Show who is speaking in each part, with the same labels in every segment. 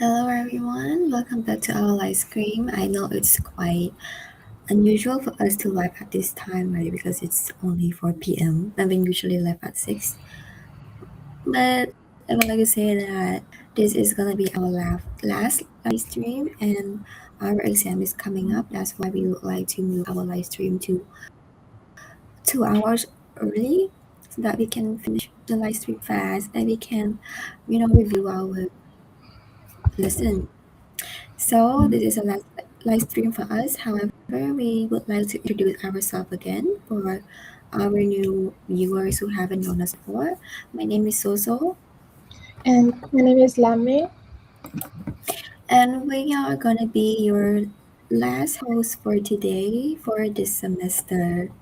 Speaker 1: Hello everyone, welcome back to our live stream. I know it's quite unusual for us to live at this time, right? Because it's only 4 p.m. and we usually live at 6. But I would like to say that this is gonna be our last live stream, and our exam is coming up. That's why we would like to move our live stream to 2 hours early, so that we can finish the live stream fast and we can, review our lesson. So this is a last live stream for us. However, we would like to introduce ourselves again for our new viewers who haven't known us before. My name is Soso.
Speaker 2: And my name is Lame.
Speaker 1: And we are gonna be your last host for today for this semester.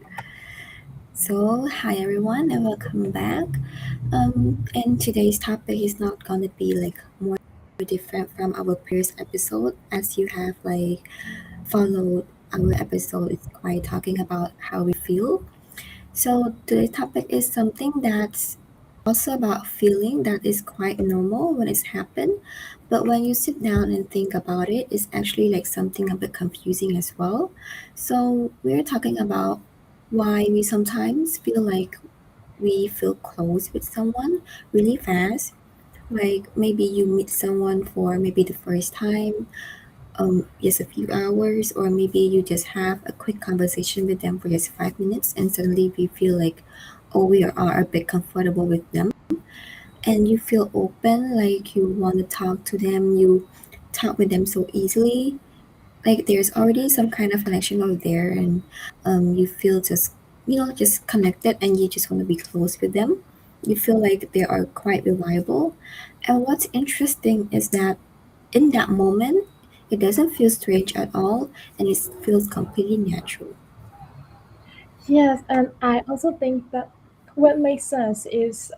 Speaker 1: So hi everyone and welcome back. And today's topic is not gonna be like more different from our previous episode, as you have followed our episode. It's quite talking about how we feel. So today's topic is something that's also about feeling that is quite normal when it's happened, but when you sit down and think about it, it's actually like something a bit confusing as well. So we're talking about why we sometimes feel like we feel close with someone really fast. Like maybe you meet someone for maybe the first time, just a few hours, or maybe you just have a quick conversation with them for just 5 minutes, and suddenly we feel like, oh, we are a bit comfortable with them, and you feel open, like you want to talk to them, you talk with them so easily, like there's already some kind of connection over there, and you feel just connected, and you just want to be close with them. You feel like they are quite reliable, and what's interesting is that in that moment, it doesn't feel strange at all, and it feels completely natural.
Speaker 2: Yes, and I also think that what makes sense is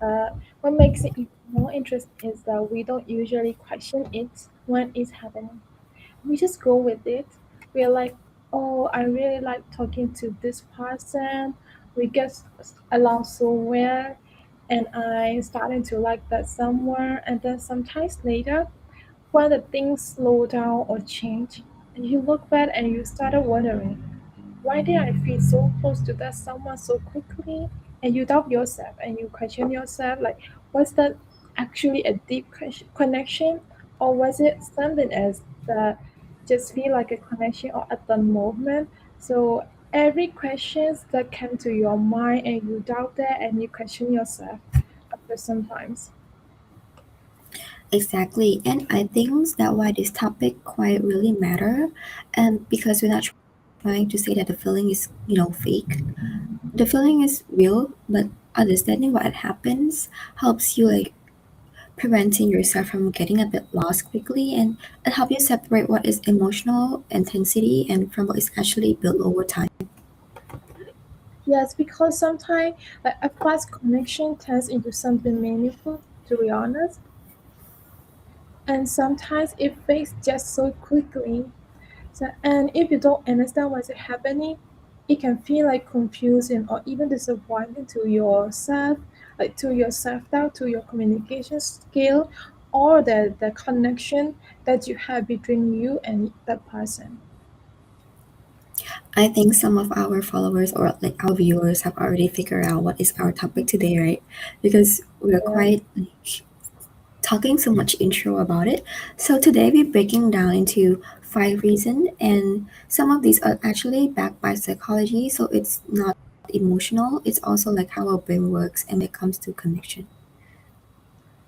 Speaker 2: what makes it even more interesting is that we don't usually question it when it's happening. We just go with it. We're like, oh, I really like talking to this person. We get along so well, and I started to like that someone. And then sometimes later, when the things slow down or change, and you look back and you started wondering, why did I feel so close to that someone so quickly? And you doubt yourself and you question yourself, like, was that actually a deep connection, or was it something else that just feel like a connection or at the moment? So every questions that come to your mind and you doubt that and you question yourself after sometimes.
Speaker 1: Exactly, and I think that why this topic quite really matter, and because we're not trying to say that the feeling is fake. The feeling is real, but understanding what happens helps you preventing yourself from getting a bit lost quickly, and it helps you separate what is emotional intensity and from what is actually built over time.
Speaker 2: Yes, because sometimes like a fast connection turns into something meaningful, to be honest. And sometimes it fades just so quickly. So, and if you don't understand what's happening, it can feel like confusing or even disappointing to yourself, like to your self-doubt, to your communication skill, or the connection that you have between you and that person.
Speaker 1: I think some of our followers or like our viewers have already figured out what is our topic today, right? Because we're
Speaker 2: Yeah.
Speaker 1: quite talking so much intro about it. So today we're breaking down into 5 reasons, and some of these are actually backed by psychology, so it's not emotional. It's also like how our brain works and when it comes to connection.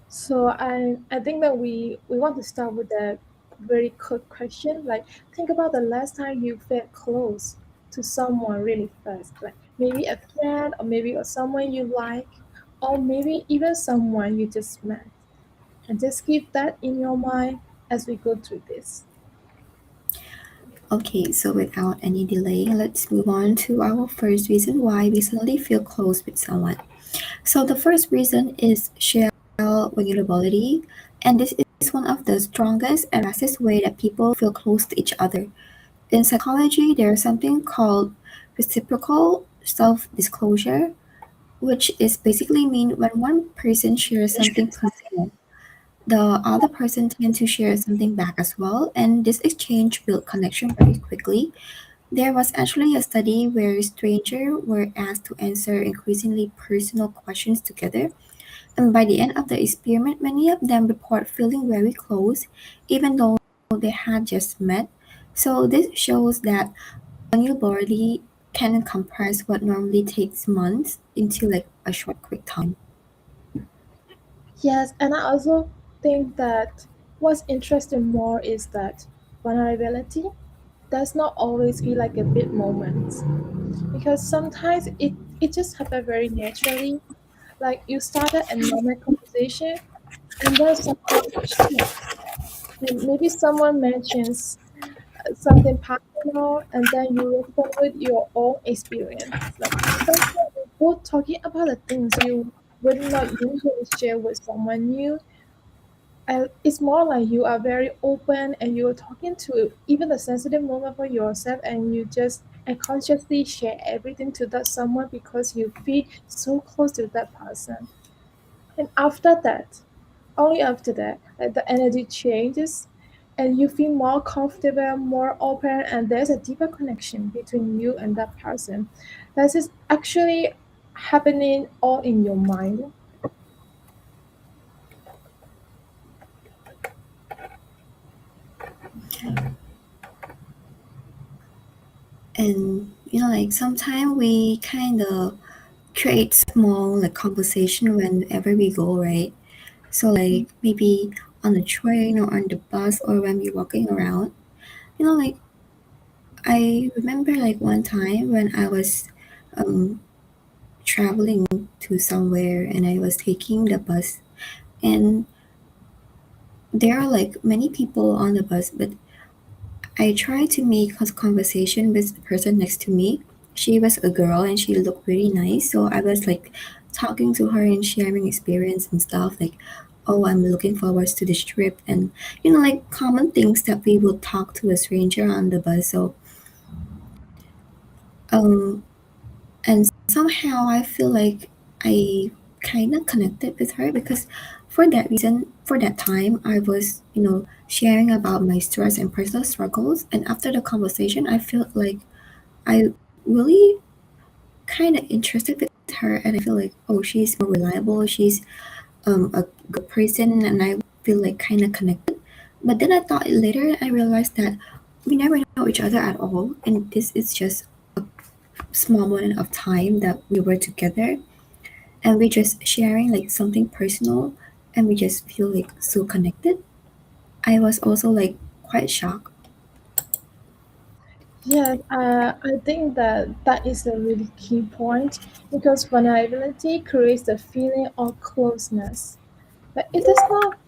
Speaker 2: So I think that we want to start with a very quick question. Like think about the last time you felt close to someone really fast. Like maybe a friend or maybe or someone you like or maybe even someone you just met. And just keep that in your mind as we go through this.
Speaker 1: Okay, so without any delay, let's move on to our first reason why we suddenly feel close with someone. So the first reason is shared vulnerability, and this is one of the strongest and fastest way that people feel close to each other. In psychology, there's something called reciprocal self-disclosure, which is basically mean when one person shares something personal, the other person tend to share something back as well, and this exchange built connection very quickly. There was actually a study where strangers were asked to answer increasingly personal questions together, and by the end of the experiment, many of them report feeling very close, even though they had just met. So this shows that vulnerability can compress what normally takes months into like a short, quick time.
Speaker 2: Yes, and I also think that what's interesting more is that vulnerability does not always feel like a big moment because sometimes it just happens very naturally. Like you started a normal conversation and then someone shifts. And maybe someone mentions something personal and then you respond with your own experience. Like sometimes you're both talking about the things you would not usually share with someone new. And it's more like you are very open and you're talking to even the sensitive moment for yourself and you just unconsciously share everything to that someone because you feel so close to that person. And after that, only after that, like the energy changes and you feel more comfortable, more open, and there's a deeper connection between you and that person. That is actually happening all in your mind.
Speaker 1: And like sometimes we kind of create small like conversation whenever we go, right? So like maybe on the train or on the bus or when we're walking around. Like I remember like one time when I was um traveling to somewhere and I was taking the bus, and there are like many people on the bus, but I tried to make a conversation with the person next to me. She was a girl and she looked really nice, so I was like talking to her and sharing experience and stuff like, oh, I'm looking forward to this trip, and like common things that we would talk to a stranger on the bus. So um and somehow I feel like I kind of connected with her because for that reason, for that time, I was, sharing about my stress and personal struggles. And after the conversation, I felt like I really kind of interested with her, and I feel like, oh, she's more reliable, she's a good person, and I feel like kind of connected. But then I thought later, I realized that we never know each other at all, and this is just small moment of time that we were together and we're just sharing like something personal and we just feel like so connected. I was also like quite shocked.
Speaker 2: Yes, I think that that is a really key point because vulnerability creates the feeling of closeness. But it does not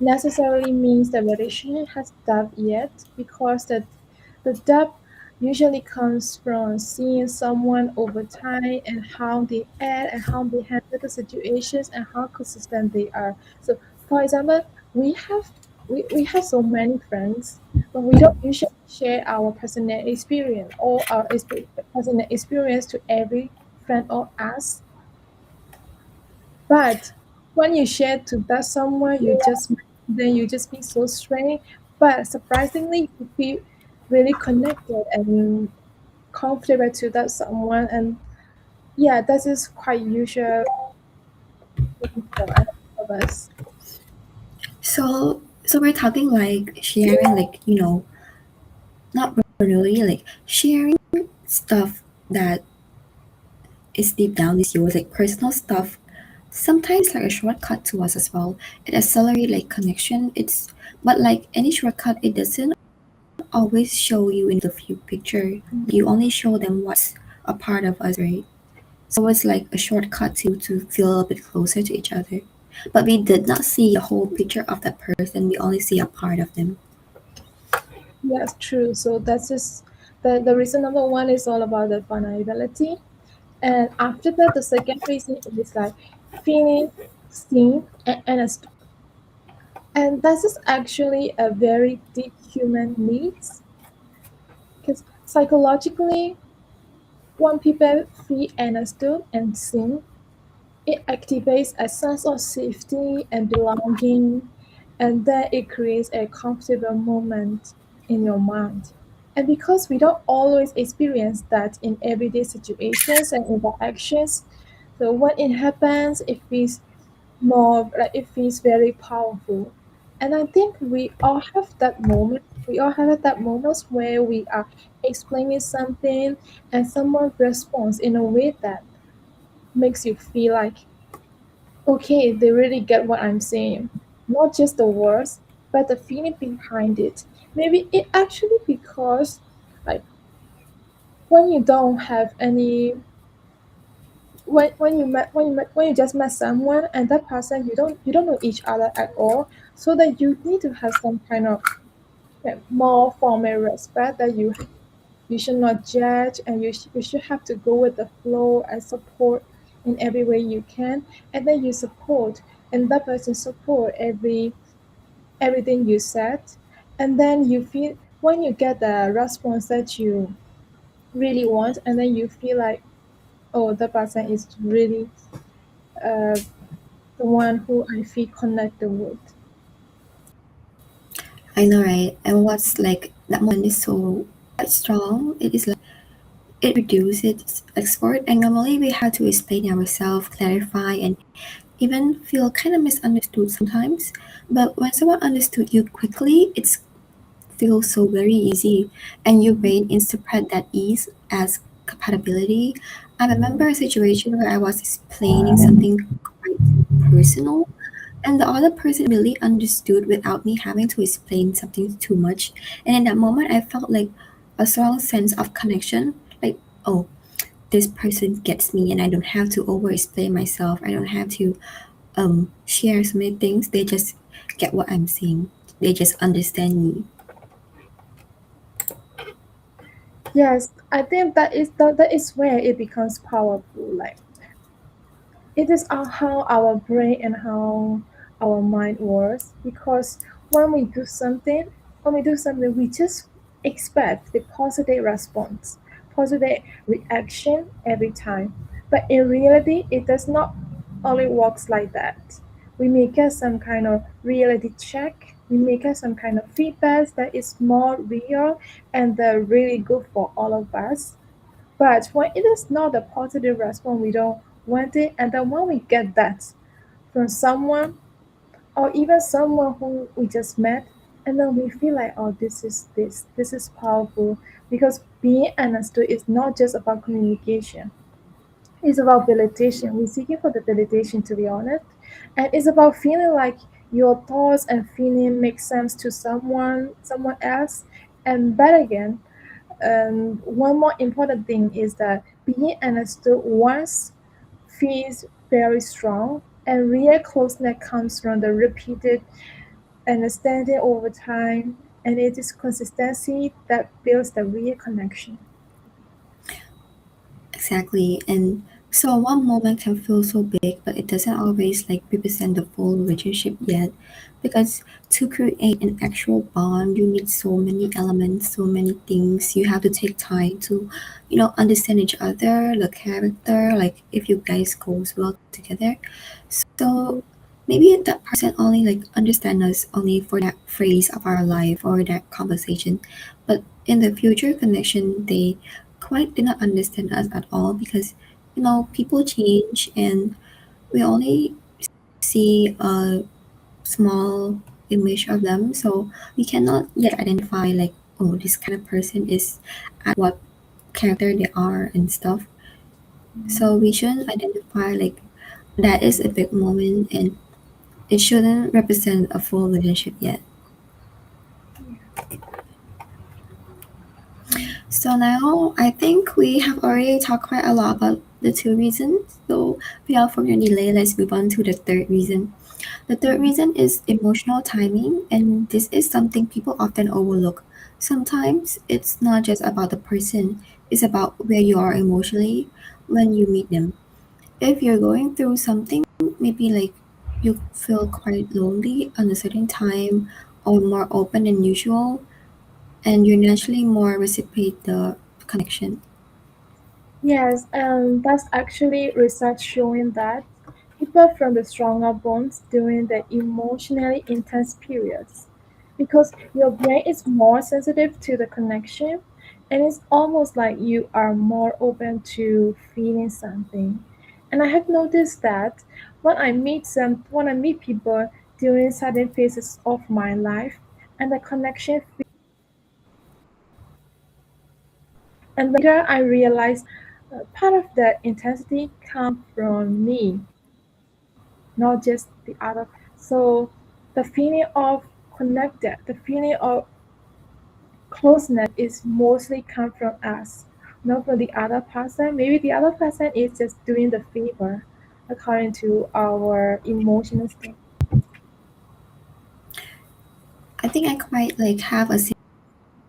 Speaker 2: necessarily means the relationship has depth yet because the depth usually comes from seeing someone over time and how they act and how they handle the situations and how consistent they are. So for example, we have we have so many friends, but we don't usually share our personal experience or our personal experience to every friend or us. But when you share to that someone, you just feel so strange. But surprisingly, you feel really connected and comfortable to that someone. And yeah, that is quite usual for a lot of us.
Speaker 1: So we're talking like sharing like not really like sharing stuff that is deep down is yours, like personal stuff. Sometimes like a shortcut to us as well. It accelerates like connection. It's but like any shortcut, it doesn't always show you in the view picture. You only show them what's a part of us, right? So it's like a shortcut to feel a bit closer to each other. But we did not see a whole picture of that person. We only see a part of them.
Speaker 2: Yes, true. So that's just the reason number one is all about the vulnerability. And after that, the second reason is like feeling seen and understood. And this is actually a very deep human needs because psychologically, when people feel understood and seen, it activates a sense of safety and belonging. and then it creates a comfortable moment in your mind. And because we don't always experience that in everyday situations and interactions, so when it happens, it feels more like it feels very powerful. And I think we all have that moment. We all have that moments where we are explaining something and someone responds in a way that makes you feel like, okay, they really get what I'm saying. Not just the words, but the feeling behind it. Maybe it actually because like when you don't have any when you just met someone and that person you don't know each other at all, so that you need to have some kind of more formal respect that you should not judge and you should have to go with the flow and support in every way you can, and then you support and that person support everything you said, and then you feel when you get the response that you really want, and then you feel like, oh, the person is really uh, the one who I feel connected with.
Speaker 1: I know, right? And what's like that moment is so quite strong. It is like it reduces export, and normally we have to explain ourselves, clarify, and even feel kind of misunderstood sometimes. But when someone understood you quickly, it feels so very easy, and your brain interpret that ease as compatibility. I remember a situation where I was explaining something quite personal, and the other person really understood without me having to explain something too much. And in that moment, I felt like a strong sense of connection. Like, oh, this person gets me, and I don't have to over explain myself. I don't have to share so many things. They just get what I'm saying. They just understand me.
Speaker 2: Yes, I think that is where it becomes powerful. Like it is how our brain and how our mind works. Because when we do something, we just expect the positive response, positive reaction every time. But in reality, it does not only works like that. We may get some kind of reality check. We may get some kind of feedback that is more real and really good for all of us. But when it is not a positive response, we don't want it. And then when we get that from someone or even someone who we just met, and then we feel like, oh, this is powerful, because being understood is not just about communication. It's about validation. We're seeking for the validation, to be honest, and it's about feeling like your thoughts and feeling make sense to someone else. And that again, one more important thing is that being understood once feels very strong, and real closeness comes from the repeated understanding over time, and it is consistency that builds the real connection.
Speaker 1: Exactly. And so one moment can feel so big, but it doesn't always like represent the full relationship yet. Because to create an actual bond, you need so many elements, so many things. You have to take time to, understand each other, the character, like if you guys goes well together. So maybe that person only like understand us only for that phase of our life or that conversation. But in the future connection, they quite did not understand us at all because people change and we only see a small image of them, so we cannot yet identify like, oh, this kind of person is at what character they are and stuff. So we shouldn't identify like that is a big moment and it shouldn't represent a full relationship yet. So now I think we have already talked quite a lot about the two reasons. So without further delay, let's move on to the third reason. The third reason is emotional timing, and this is something people often overlook. Sometimes it's not just about the person, it's about where you are emotionally when you meet them. If you're going through something, maybe like you feel quite lonely at a certain time or more open than usual, and you naturally more reciprocate the connection.
Speaker 2: Yes, and that's actually research showing that people from the stronger bonds during the emotionally intense periods because your brain is more sensitive to the connection and it's almost like you are more open to feeling something. And I have noticed that when I meet people during certain phases of my life and the connection and later I realized part of the intensity comes from me, not just the other. So the feeling of connected, the feeling of closeness is mostly come from us, not from the other person. Maybe the other person is just doing the favor according to our emotional state.
Speaker 1: I think I quite like have a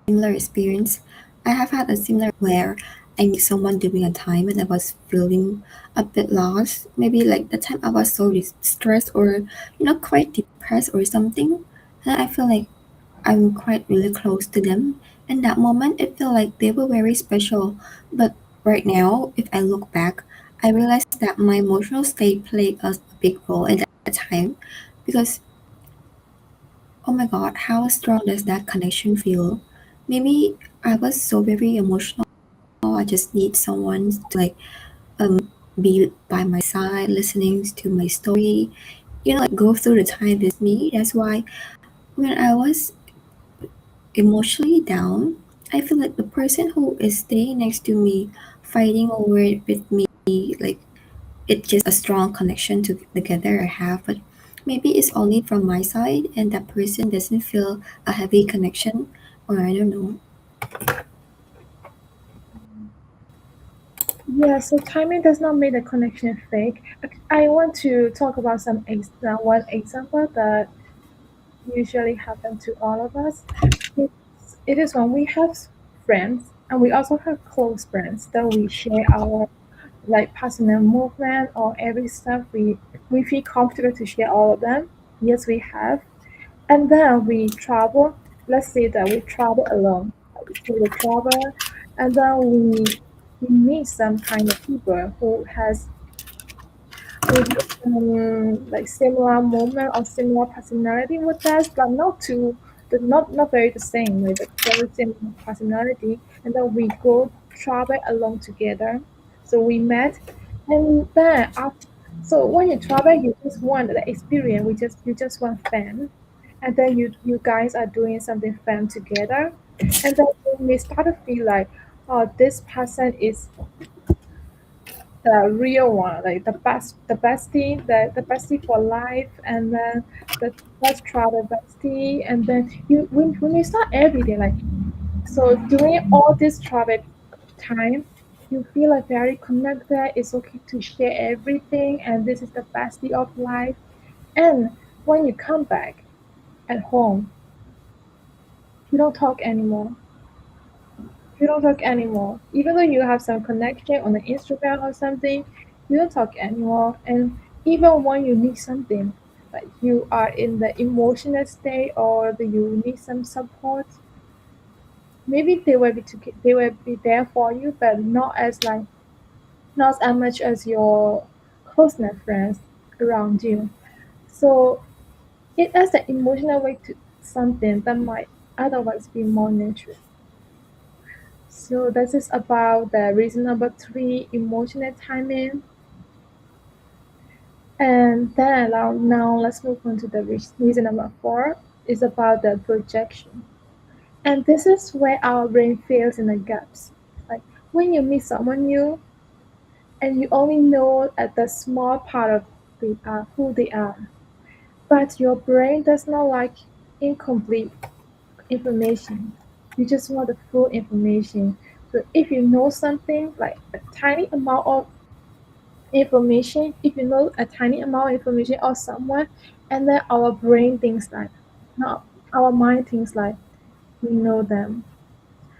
Speaker 1: similar experience. I have had a similar where I meet someone during a time when I was feeling a bit lost. Maybe like the time I was so stressed or quite depressed or something. And I feel like I'm quite really close to them. In that moment, it felt like they were very special. But right now, if I look back, I realize that my emotional state played a big role in that time because oh my god, how strong does that connection feel? Maybe I was so very emotional. I just need someone to like be by my side, listening to my story, like go through the time with me. That's why when I was emotionally down, I feel like the person who is staying next to me, fighting over it with me, like it's just a strong connection to together I have. But maybe it's only from my side, and that person doesn't feel a heavy connection, or I don't know.
Speaker 2: Yeah, so timing does not make the connection fake. I want to talk about one example that usually happen to all of us. It is when we have friends and we also have close friends that we share our like personal movement or every stuff we feel comfortable to share all of them. Yes, we have. And then we travel. Let's say that we travel alone. Like, we take the travel and then we meet some kind of people who has maybe like similar moment or similar personality with us, but not very the same, like very similar personality. And then we go travel along together. So we met, and then after, so when you travel, you just want the experience. You just want fun, and then you guys are doing something fun together, and then you may start to feel like, oh, this person is the real one, like the bestie, the bestie for life, and then the best travel bestie, and then when you start every day, like so during all this travel time, you feel like very connected. It's okay to share everything, and this is the bestie of life. And when you come back at home, you don't talk anymore. You don't talk anymore. Even though you have some connection on the Instagram or something, you don't talk anymore. And even when you need something, like you are in the emotional state or you need some support, maybe they will be there for you, but not as much as your closeness friends around you. So it adds the emotional weight to something that might otherwise be more natural. So this is about the reason number three, emotional timing. And then now let's move on to the reason number four, is about the projection. And this is where our brain fills in the gaps. Like when you meet someone new and you only know at the small part of who they are, but your brain does not like incomplete information. You just want the full information. So if you know something like a tiny amount of information, if you know a tiny amount of information or someone, and then our brain thinks like, no, our mind thinks like we know them.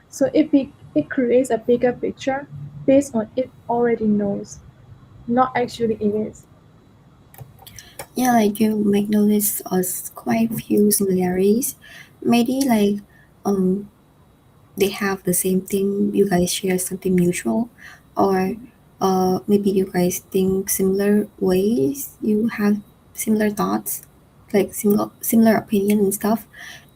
Speaker 2: So it creates a bigger picture based on it already knows, not actually it is.
Speaker 1: Yeah, like you make notice of quite few similarities. Maybe like they have the same thing. You guys share something mutual, or maybe you guys think similar ways, you have similar thoughts, like similar opinion and stuff,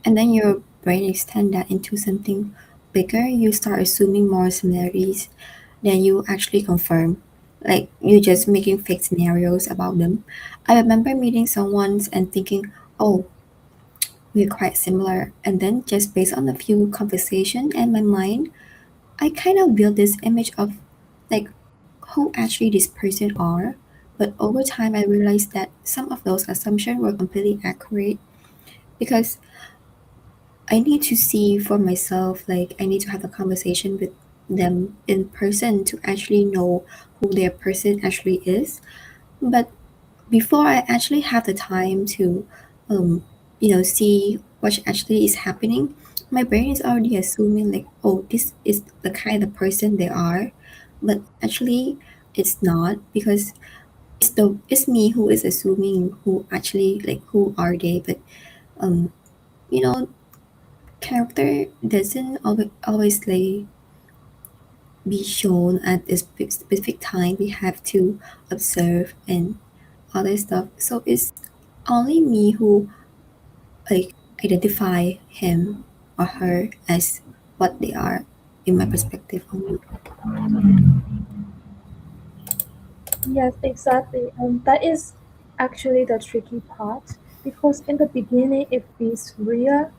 Speaker 1: and then your brain extend that into something bigger. You start assuming more similarities than you actually confirm. Like you just making fake scenarios about them. I remember meeting someone and thinking, oh, we're quite similar. And then just based on a few conversation and my mind, I kind of built this image of like who actually this person are. But over time, I realized that some of those assumptions were completely accurate because I need to see for myself, like, I need to have a conversation with them in person to actually know who their person actually is. But before I actually have the time to, um, see what actually is happening, my brain is already assuming, like, oh, this is the kind of person they are. But actually, it's not because it's me who is assuming who actually like who are they. But um, you know, character doesn't always like be shown at a specific time. We have to observe and other stuff. So it's only me who like identify him or her as what they are in my perspective only.
Speaker 2: Yes, exactly. And that is actually the tricky part because in the beginning it feels real.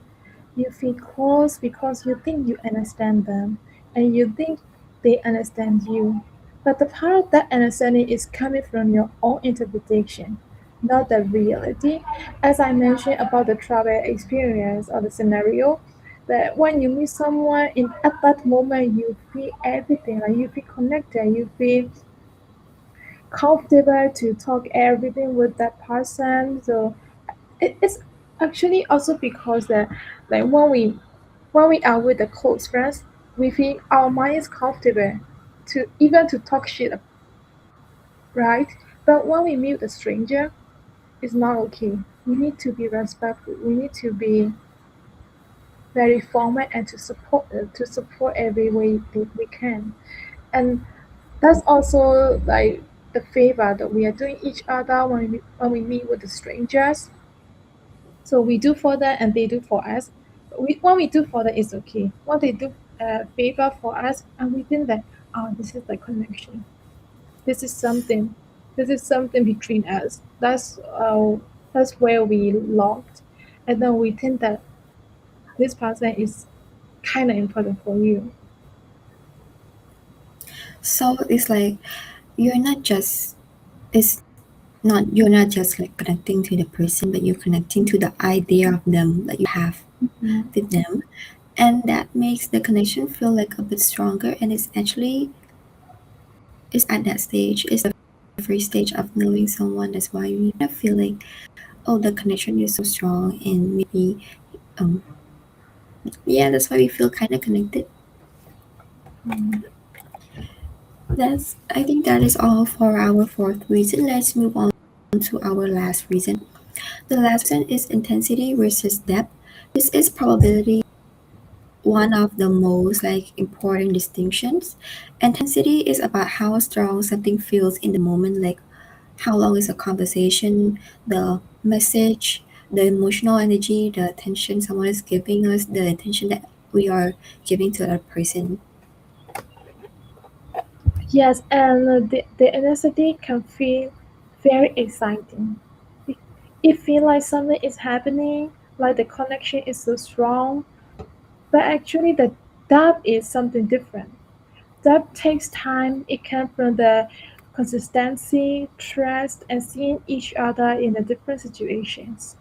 Speaker 2: You feel close because you think you understand them and you think they understand you. But the part of that understanding is coming from your own interpretation, not the reality. As I mentioned about the travel experience or the scenario, that when you meet someone in at that moment you feel everything, like you feel connected, you feel comfortable to talk everything with that person. So it's actually also because that like when we are with the close friends, we feel our mind is comfortable to even to talk shit, right? But when we meet a stranger, it's not okay. We need to be respectful. We need to be very formal and to support every way that we can. And that's also like the favor that we are doing each other when we meet with the strangers. So we do for them and they do for us. When we do for them, it's okay. When they do favor for us, and we think that, oh, this is the connection. This is something. This is something between us. That's where we locked, and then we think that this person is kind of important for you.
Speaker 1: So it's like you're not just it's not you're not just like connecting to the person, but you're connecting to the idea of them that you have
Speaker 2: Mhm.
Speaker 1: with them, and that makes the connection feel like a bit stronger. And it's actually is at that stage is the first stage of knowing someone. That's why you kind of feel like, oh, the connection is so strong, and maybe um yeah, that's why we feel kind of connected.
Speaker 2: Mm.
Speaker 1: That's I think that is all for our fourth reason. Let's move on to our last reason. The last reason is intensity versus depth. This is probability one of the most like important distinctions. Intensity is about how strong something feels in the moment, like how long is a conversation, the message, the emotional energy, the attention someone is giving us, the attention that we are giving to that person.
Speaker 2: Yes, and the intensity can feel very exciting. It feels like something is happening, like the connection is so strong. But actually, the depth is something different. Depth takes time. It comes from the consistency, trust, and seeing each other in the different situations.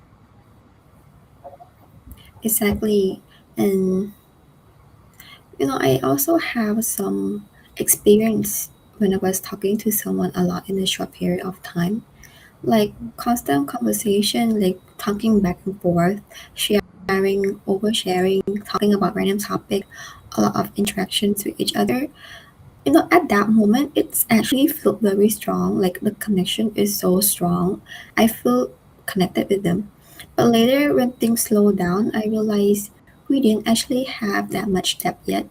Speaker 1: Exactly. And I also have some experience when I was talking to someone a lot in a short period of time. Like constant conversation, like talking back and forth, sharing, oversharing, talking about random topic, a lot of interactions with each other. At that moment, it's actually felt very strong. Like the connection is so strong. I feel connected with them. But later, when things slow down, I realized we didn't actually have that much depth yet.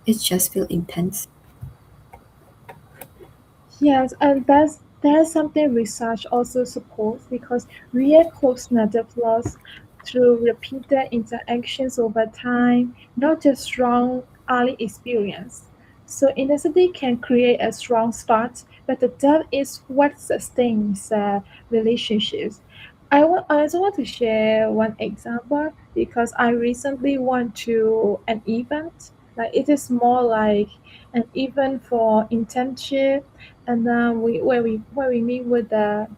Speaker 1: It just felt intense.
Speaker 2: Yes, and there's something research also supports because real closeness develops through repeated interactions over time, not just strong early experience. So intensity can create a strong start, but the depth is what sustains relationships. I also want to share one example because I recently went to an event. Like it is more like an event for internship, and then we meet with the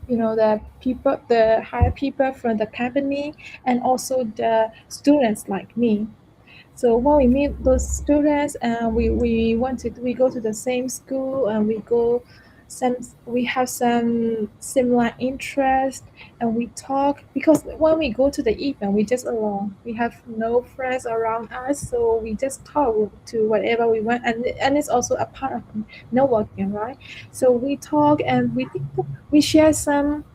Speaker 2: the people, the higher people from the company, and also the students like me. So when we meet those students and we go to the same school and some we have some similar interest and we talk because when we go to the event we just alone. We have no friends around us, so we just talk to whatever we want, and it's also a part of networking, right? So we talk and we share some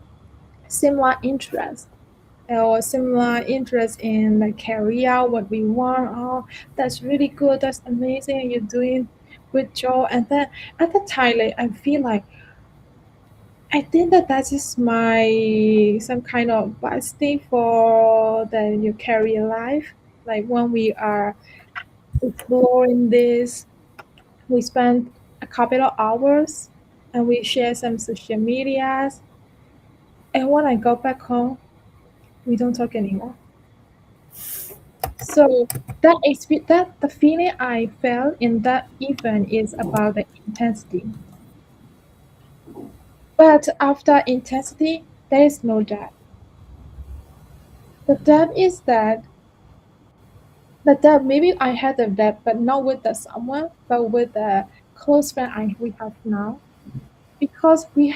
Speaker 2: similar interests or similar interest in the career, what we want. Oh, that's really good. That's amazing. You're doing good job. And then at the time, like, I feel like I think that is my some kind of best thing for the your career life. Like when we are exploring this, we spend a couple of hours and we share some social medias. And when I go back home, we don't talk anymore. So that the feeling I felt in that event is about the intensity. But after intensity, there is no depth. The depth is that the depth maybe I had the depth, but not with the someone, but with the close friend we have now. Because we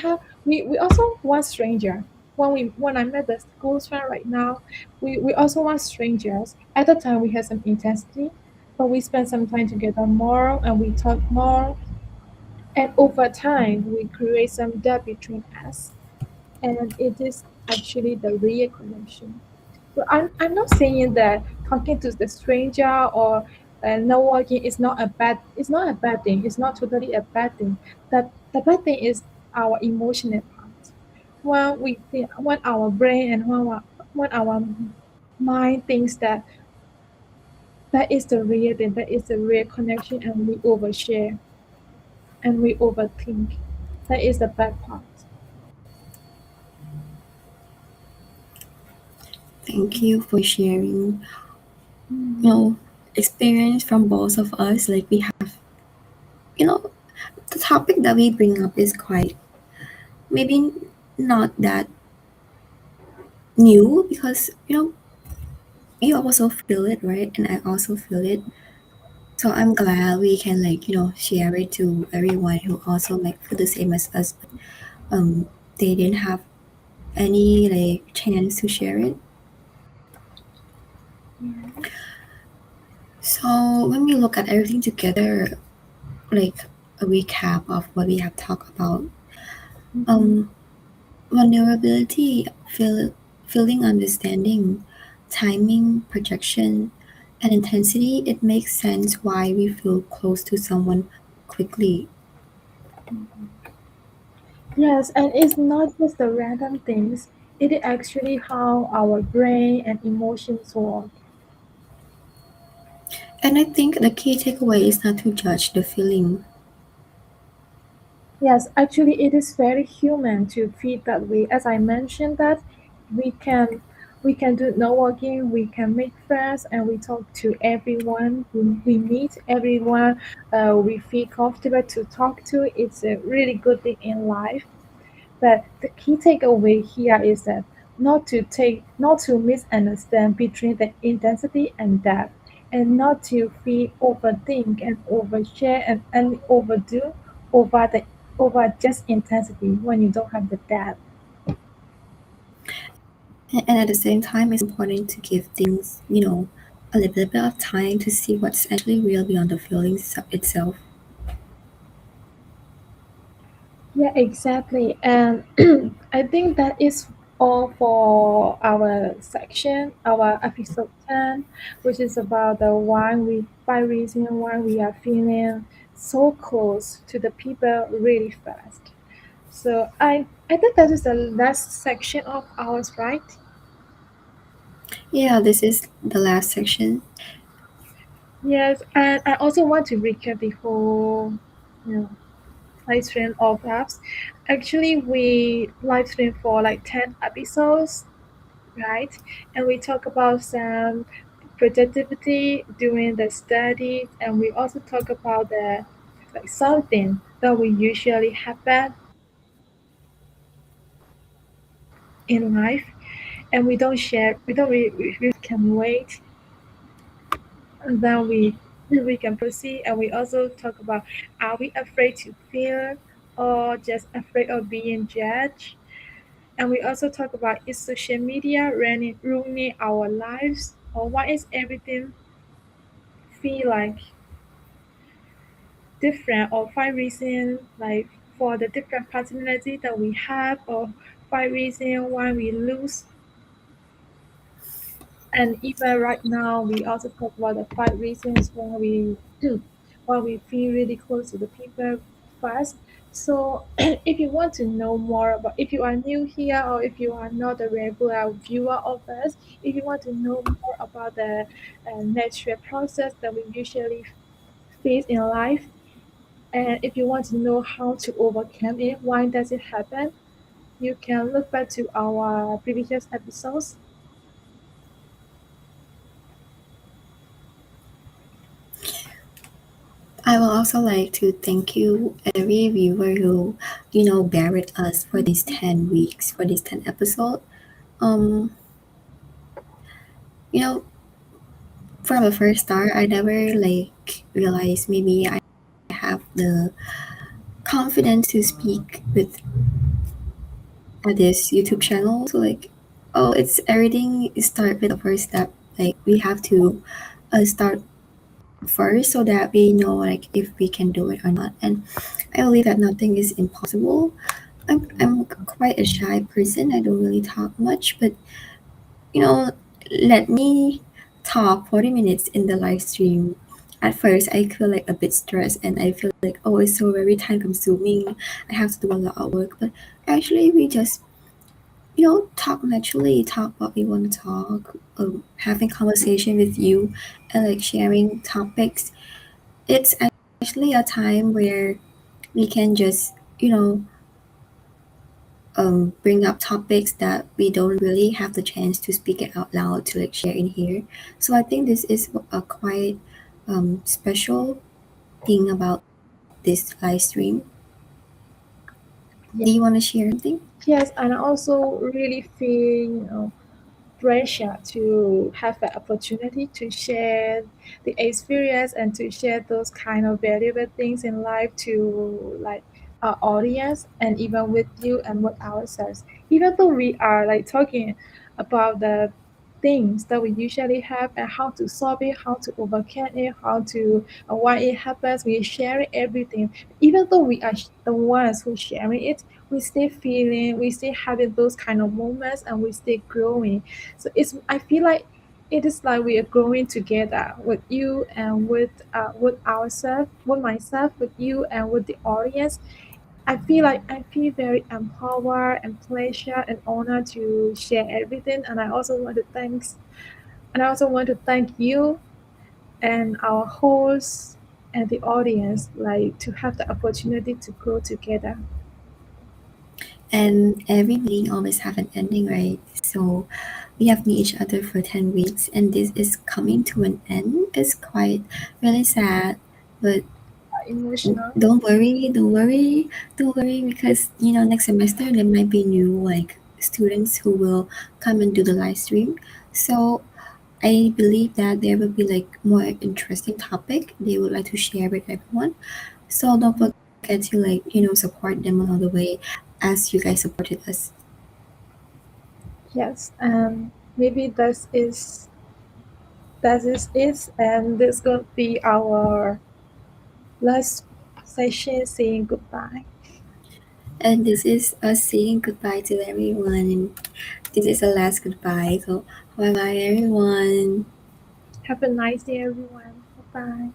Speaker 2: also want stranger. When I met the school friend right now, we also want strangers. At the time we had some intensity, but we spent some time together more and we talk more. And over time we create some depth between us. And it is actually the real connection. So I'm not saying that talking to the stranger or networking is not a bad thing. It's not totally a bad thing. The bad thing is our emotional part. When our brain and when our mind thinks that that is the real thing, that is the real connection, and we overshare and we overthink. That is the bad part.
Speaker 1: Thank you for sharing,
Speaker 2: Mm.
Speaker 1: experience from both of us. Like we have, the topic that we bring up is quite maybe not that new because you also feel it, right? And I also feel it. So I'm glad we can share it to everyone who also might feel the same as us, but they didn't have any chance to share it.
Speaker 2: Yeah.
Speaker 1: So when we look at everything together, like a recap of what we have talked about,
Speaker 2: Mhm.
Speaker 1: um, vulnerability, feeling, understanding, timing, projection, and intensity, it makes sense why we feel close to someone quickly.
Speaker 2: Yes, and it's not just the random things, it is actually how our brain and emotions work.
Speaker 1: And I think the key takeaway is not to judge the feeling.
Speaker 2: Yes, actually, it is very human to feel that way. As I mentioned, that we can we can do networking, we can make friends, and we talk to everyone. We meet everyone. We feel comfortable to talk to. It's a really good thing in life. But the key takeaway here is that not to misunderstand between the intensity and depth, and not to feel overthink and overshare and overdo over the over just intensity when you don't have the depth.
Speaker 1: And at the same time, it's important to give things, a little bit of time to see what's actually real beyond the feelings itself.
Speaker 2: Yeah, exactly. And I think that is all for our section, our episode 10, which is about the why we, by reason why we are feeling so close to the people really fast. So I think that is the last section of ours, right?
Speaker 1: Yeah, this is the last section.
Speaker 2: Yes, and I also want to recap the whole, you know, live stream of apps. Actually, we live stream for like 10 episodes, right? And we talk about some productivity during the studies, and we also talk about the like something that we usually happen in life, and we don't share. We don't we can wait, and then we can proceed. And we also talk about, are we afraid to fail or just afraid of being judged? And we also talk about, is social media ruining our lives, or why is everything feel like different, or five reasons like for the different personality that we have, or five reasons why we lose. And even right now, we also talk about the five reasons why we why we feel really close to the people first. So, if you want to know more about, if you are new here or if you are not a regular viewer of us, if you want to know more about the natural process that we usually face in life, and if you want to know how to overcome it, why does it happen, you can look back to our previous episodes.
Speaker 1: I will also like to thank you, every viewer who, bear with us for these 10 weeks, for these 10 episodes. Um, you know, from the first start, I never like realized maybe I have the confidence to speak with at this YouTube channel. So like, oh, it's everything start with the first step. Like we have to start first so that we know like if we can do it or not. And I believe that nothing is impossible. I'm quite a shy person. I don't really talk much, but you know, let me talk 40 minutes in the live stream. At first, I feel like a bit stressed and I feel like, oh, it's so very time consuming. I have to do a lot of work. But actually, we just, talk naturally, talk what we want to talk, having conversation with you and like sharing topics. It's actually a time where we can just, bring up topics that we don't really have the chance to speak it out loud to like share in here. So I think this is a quite special thing about this live stream. Do you want to share something?
Speaker 2: Yes, and I also really feel, pressure to have the opportunity to share the experience and to share those kind of valuable things in life to like our audience, and even with you and with ourselves. Even though we are like talking about the things that we usually have and how to solve it, how to overcome it, how to why it happens, we share everything. Even though we are the ones who sharing it, we stay feeling, we stay having those kind of moments, and we stay growing. So it's, I feel like it is like we are growing together with you and with ourselves, with myself, with you and with the audience. I feel like I feel very empowered and pleasure and honor to share everything. And I also want to thank you and our hosts and the audience, like to have the opportunity to grow together.
Speaker 1: And every meeting always have an ending, right? So we have met each other for 10 weeks and this is coming to an end. It's quite really sad, but
Speaker 2: Emotional.
Speaker 1: don't worry because next semester there might be new like students who will come and do the live stream. So I believe that there will be like more interesting topic they would like to share with everyone. So don't forget to like support them along the way as you guys supported us.
Speaker 2: Yes, and maybe that is it, and this going to be our last session saying goodbye.
Speaker 1: And this is us saying goodbye to everyone. This is the last goodbye. So bye bye everyone.
Speaker 2: Have a nice day, everyone. Bye bye.